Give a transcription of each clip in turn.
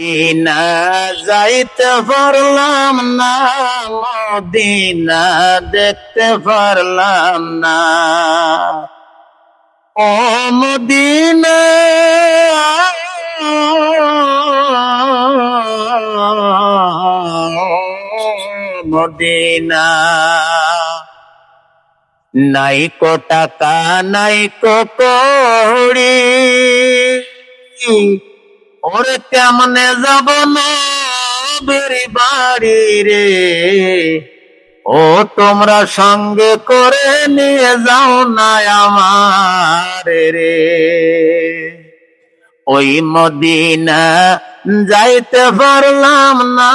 Medina যাইতে পারলাম না, মদিনা দেখতে পারলাম না। ও মদিনা মদিনা, নাইকো টাকা নাইকো কড়ি, ওরে কেমনে যাব নবীর বাড়ি রে, ও তোমরা সঙ্গে করে নিয়ে যাও না আমার রে। ওই মদিনা যাইতে পারলাম না,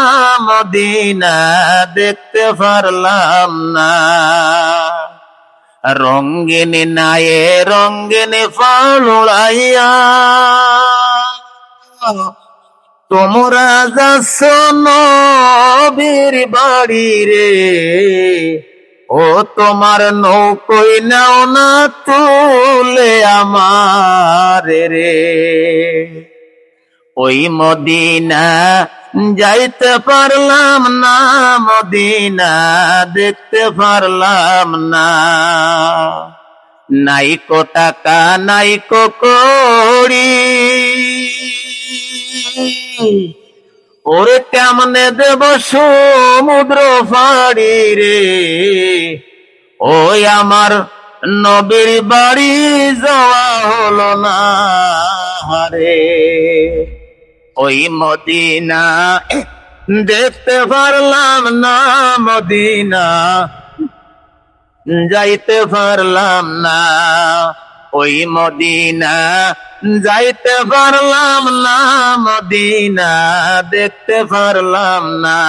মদিনা দেখতে পারলাম না। রঙ্গিন নায়ে রঙ্গিন ফালুড়াইয়া তোমরা যাচ্ছ নবীর বাড়ি রে, ও তোমার নৌকোই নাও না তুলে আমার রে। ওই মদিনা যাইতে পারলাম না, মদিনা দেখতে পারলাম না। নাইকো টাকা নাইকো কড়ি, ওরে কেমনে দেব সমুদ্র পাড়ি রে, ওই আমার নবীর বাড়ি যাওয়া হলো না রে। ওই মদিনা দেখতে পারলাম না, মদিনা যাইতে পারলাম না। ওই মদিনা যাইতে পারলাম না, মদিনা দেখতে পারলাম না।